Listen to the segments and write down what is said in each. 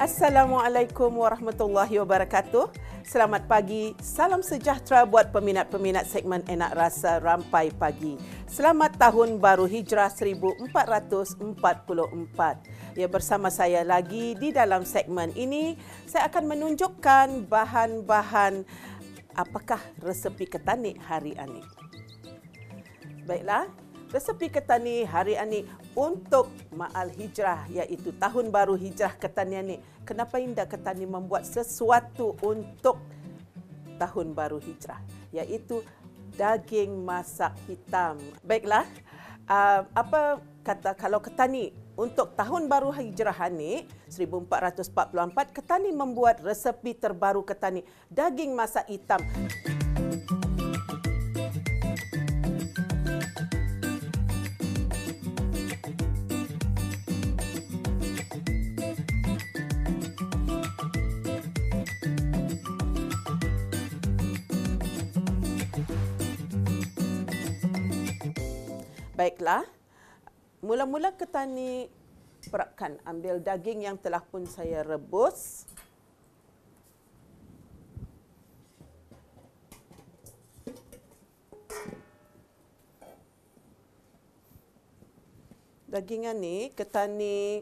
Assalamualaikum warahmatullahi wabarakatuh. Selamat pagi, salam sejahtera buat peminat-peminat segmen Enak Rasa Rampai Pagi. Selamat Tahun Baru Hijrah 1444. Ya, bersama saya lagi di dalam segmen ini, saya akan menunjukkan bahan-bahan apakah resepi ketani hari ini. Baiklah, resepi ketani hari ini untuk Ma'al Hijrah, iaitu Tahun Baru Hijrah Ketanian ni. Kenapa indah ketani membuat sesuatu untuk Tahun Baru Hijrah, iaitu daging masak hitam. Baiklah, apa kata kalau ketani untuk Tahun Baru Hijrah ni 1444, ketani membuat resepi terbaru ketani, daging masak hitam. Baiklah, mula-mula ketani perapkan, ambil daging yang telah pun saya rebus. Daging ini ketani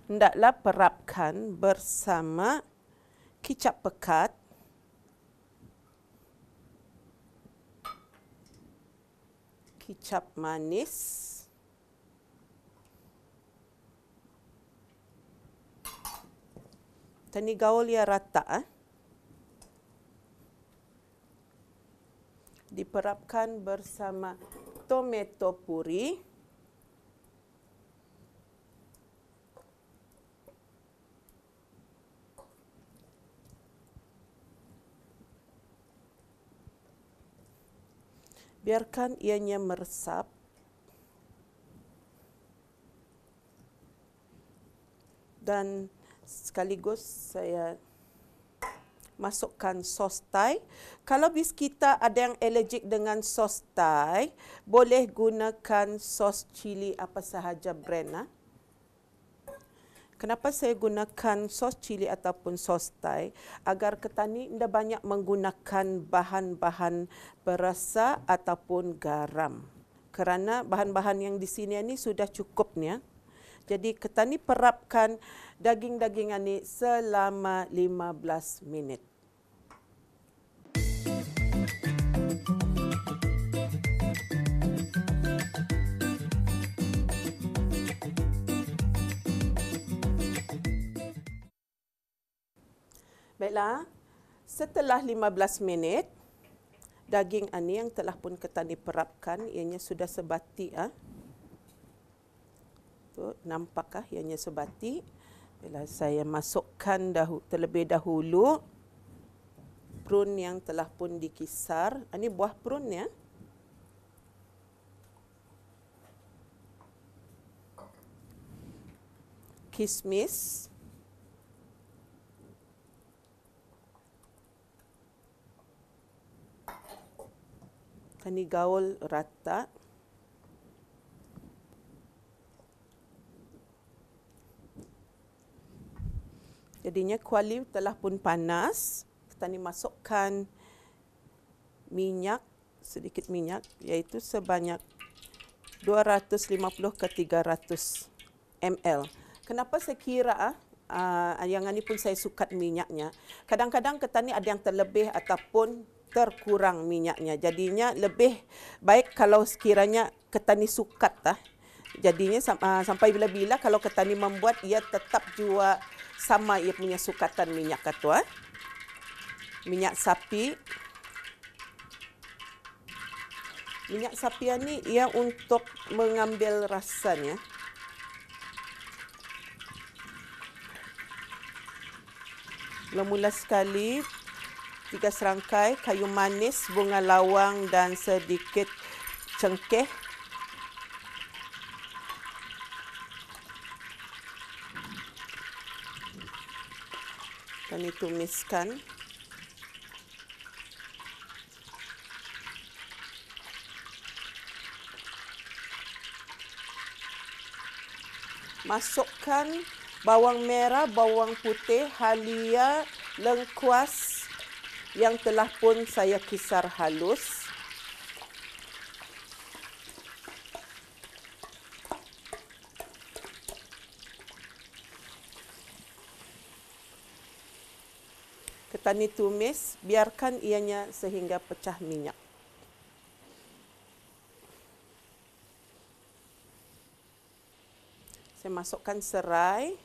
hendaklah perapkan bersama kicap pekat, kicap manis, tani gaul ya rata, diperapkan bersama tomato puri, biarkan ianya meresap. Dan sekaligus saya masukkan sos Thai. Kalau bis kita ada yang alergik dengan sos Thai, boleh gunakan sos cili apa sahaja brand. Kenapa saya gunakan sos cili ataupun sos Thai? Agar ketani tidak banyak menggunakan bahan-bahan perasa ataupun garam. Kerana bahan-bahan yang di sini ini sudah cukupnya. Jadi ketani perapkan daging-daging ini selama 15 minit. Baiklah, setelah 15 minit, daging ini yang telah pun ketani perapkan, ianya sudah sebati. Tu, nampakkah ianya sebati? Bila saya masukkan terlebih dahulu prune yang telah pun dikisar. Ini buah prune ya. Kismis. Tani gaul rata. Jadinya kuali telah pun panas. Tani masukkan minyak, sedikit minyak, iaitu sebanyak 250 ke 300 ml. Kenapa saya kira yang ini pun saya sukat minyaknya. Kadang-kadang ketani ada yang terlebih ataupun terkurang minyaknya. Jadinya lebih baik kalau sekiranya ketani sukat. Jadinya sampai bila-bila kalau ketani membuat, ia tetap juga sama ia punya sukatan minyak kata. Minyak sapi. Minyak sapi ini ia untuk mengambil rasanya. Mula-mula sekali 3 serangkai kayu manis, bunga lawang dan sedikit cengkeh. Dan ditumiskan. Masukkan bawang merah, bawang putih, halia, lengkuas yang telah pun saya kisar halus. Ketani tumis, biarkan ianya sehingga pecah minyak. Saya masukkan serai.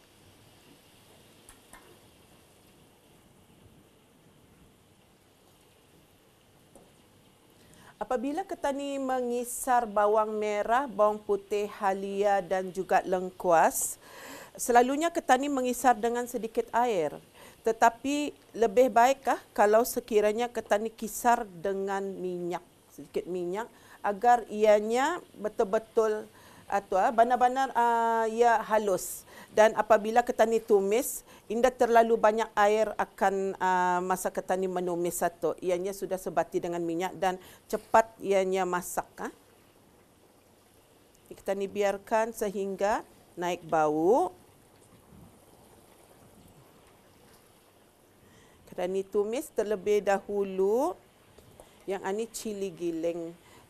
Apabila ketani mengisar bawang merah, bawang putih, halia dan juga lengkuas, selalunya ketani mengisar dengan sedikit air. Tetapi lebih baikkah kalau sekiranya ketani kisar dengan minyak, sedikit minyak, agar ianya betul-betul benar-benar ia halus. Dan apabila ketani tumis, indah terlalu banyak air akan masa ketani menumis satu. Ianya sudah sebati dengan minyak dan cepat ianya masak. Ketani biarkan sehingga naik bau. Ketani tumis terlebih dahulu. Yang ini cili giling.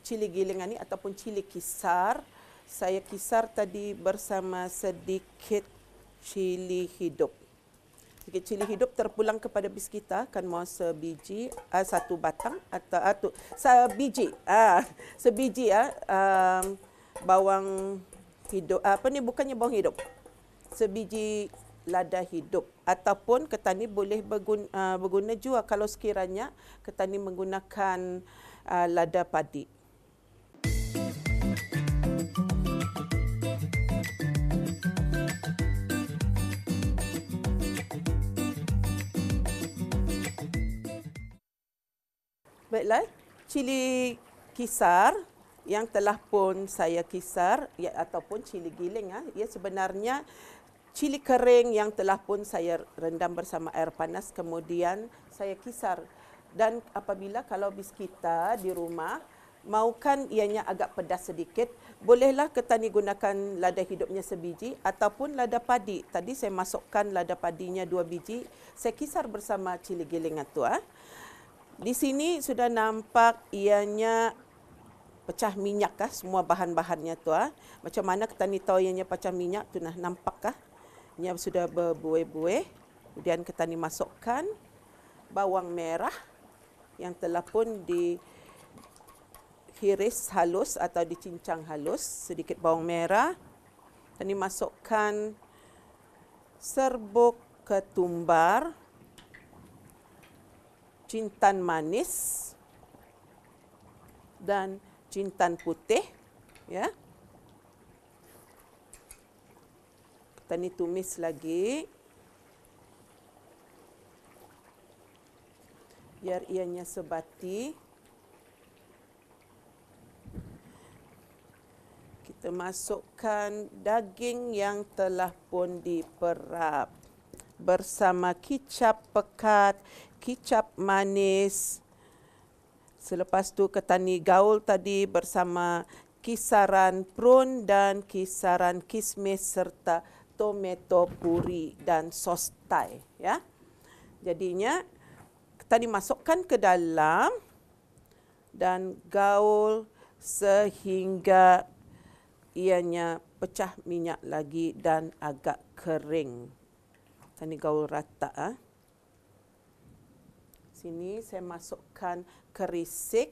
Cili giling ini ataupun cili kisar. Saya kisar tadi bersama sedikit cili hidup. Sedikit cili hidup terpulang kepada bis kita kan mau sebiji, satu batang atau sebiji. Sebiji bawang hidup. Bukannya bawang hidup. Sebiji lada hidup ataupun ketani boleh berguna juga kalau sekiranya ketani menggunakan lada padi. Baiklah, cili kisar yang telah pun saya kisar ataupun cili giling ia sebenarnya cili kering yang telah pun saya rendam bersama air panas kemudian saya kisar. Dan apabila kalau bis kita di rumah maukan ianya agak pedas sedikit, bolehlah ketani gunakan lada hidupnya sebiji ataupun lada padi. Tadi saya masukkan lada padinya 2 biji, saya kisar bersama cili giling itu. Di sini sudah nampak ianya pecah minyak semua bahan-bahannya tu. Macam mana ketani tahu ianya pecah minyak tu nampak Ia sudah berbuih-buih. Kemudian ketani masukkan bawang merah yang telah pun dihiris halus atau dicincang halus, sedikit bawang merah. Ketani masukkan serbuk ketumbar, jintan manis dan jintan putih Ketani tumis lagi biar ianya sebati. Kita masukkan daging yang telah pun diperap bersama kicap pekat, kicap manis. Selepas tu ketani gaul tadi bersama kisaran prune dan kisaran kismis serta tomato puri dan sos Thai Jadinya ketani masukkan ke dalam dan gaul sehingga ianya pecah minyak lagi dan agak kering. Ketani gaul rata. Sini saya masukkan kerisik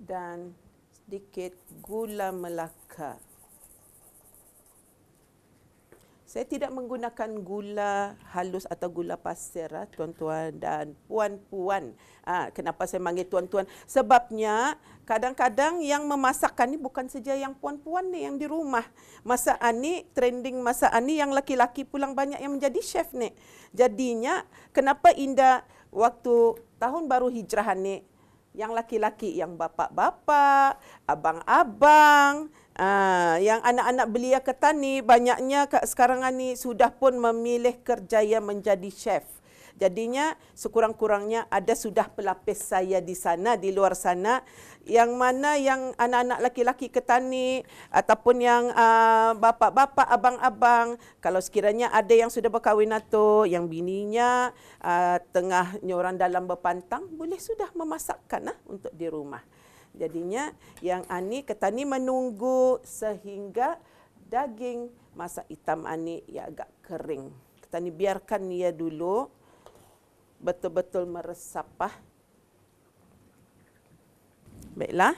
dan sedikit gula melaka. Saya tidak menggunakan gula halus atau gula pasir, tuan-tuan dan puan-puan. Kenapa saya panggil tuan-tuan? Sebabnya kadang-kadang yang memasakkan ni bukan saja yang puan-puan ni yang di rumah. Masa ni, trending masa ni yang laki-laki pulang banyak yang menjadi chef ni. Jadinya kenapa indah waktu tahun baru hijrah ni, yang laki-laki, yang bapa-bapa, abang-abang, yang anak-anak belia ketani banyaknya sekarang ni sudah pun memilih kerjaya menjadi chef. Jadinya sekurang-kurangnya ada sudah pelapis saya di sana, di luar sana, yang mana yang anak-anak laki-laki ketani ataupun yang bapa-bapa, abang-abang, kalau sekiranya ada yang sudah berkahwin atau yang bininya tengah nyorang dalam berpantang, boleh sudah memasakkan untuk di rumah. Jadinya yang ani ketani menunggu sehingga daging masak hitam ani ia agak kering. Ketani biarkan ia dulu betul-betul meresap. Baiklah.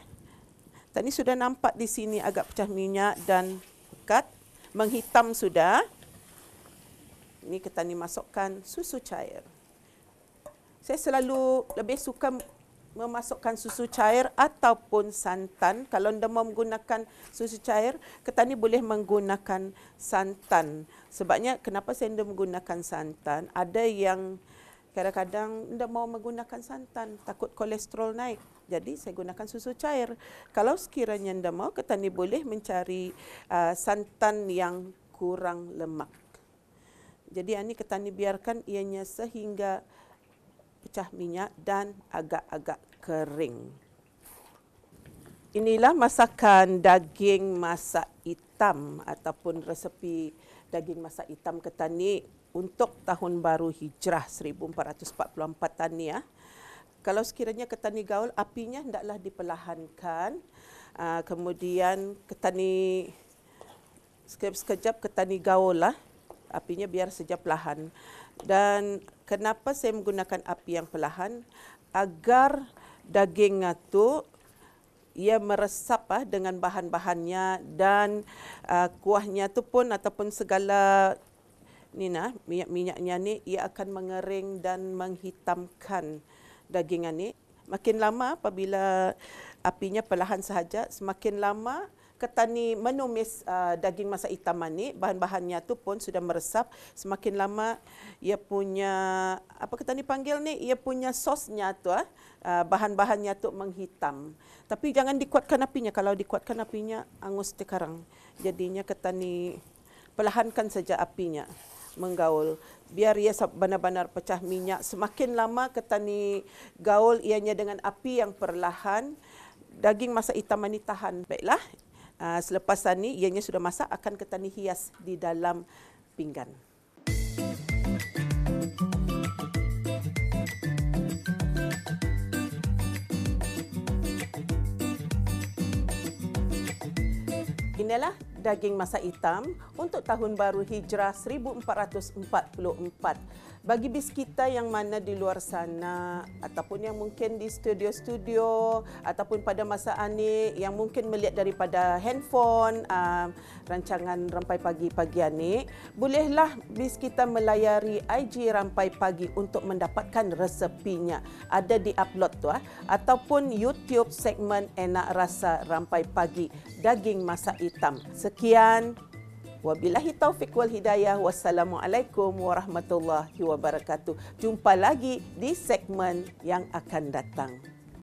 Tadi sudah nampak di sini agak pecah minyak dan pekat. Menghitam sudah. Ini ketani masukkan susu cair. Saya selalu lebih suka memasukkan susu cair ataupun santan. Kalau anda mau menggunakan susu cair, ketani boleh menggunakan santan. Sebabnya kenapa saya anda menggunakan santan? Ada yang kadang-kadang anda mau menggunakan santan, takut kolesterol naik. Jadi saya gunakan susu cair. Kalau sekiranya anda mau, ketani boleh mencari santan yang kurang lemak. Jadi ini ketani biarkan ianya sehingga pecah minyak dan agak-agak kering. Inilah masakan daging masak hitam ataupun resepi daging masak hitam ketani untuk tahun baru Hijrah 1444 tani ya. Kalau sekiranya ketani gaul, apinya hendaklah diperlahankan. Kemudian ketani sekejap ketani gaul lah. Apinya biar sejap perlahan. Dan kenapa saya menggunakan api yang perlahan? Agar daging itu ia meresap dengan bahan-bahannya dan kuahnya tu pun ataupun segala minyak-minyaknya ni ia akan mengering dan menghitamkan daging ini. Makin lama apabila apinya perlahan sahaja, semakin lama ketani menumis daging masak hitam ni, bahan-bahannya tu pun sudah meresap. Semakin lama ia punya apa ketani panggil ni, ia punya sosnya tu bahan-bahannya tu menghitam. Tapi jangan dikuatkan apinya. Kalau dikuatkan apinya angus sekarang. Jadinya ketani perlahankan saja apinya menggaul. Biar ia benar-benar pecah minyak. Semakin lama ketani gaul ianya dengan api yang perlahan, daging masak hitam ini tahan. Baiklah. Selepas ini ianya sudah masak, akan ketani hias di dalam pinggan. Inilah daging masak hitam untuk tahun baru Hijrah 1444. Bagi bis kita yang mana di luar sana ataupun yang mungkin di studio-studio ataupun pada masa ini yang mungkin melihat daripada handphone rancangan Rampai Pagi ini, bolehlah bis kita melayari IG Rampai Pagi untuk mendapatkan resepinya. Ada di upload tu ataupun YouTube segmen Enak Rasa Rampai Pagi daging masak hitam. Sekian. Wabillahi taufiq wal hidayah. Wassalamualaikum warahmatullahi wabarakatuh. Jumpa lagi di segmen yang akan datang.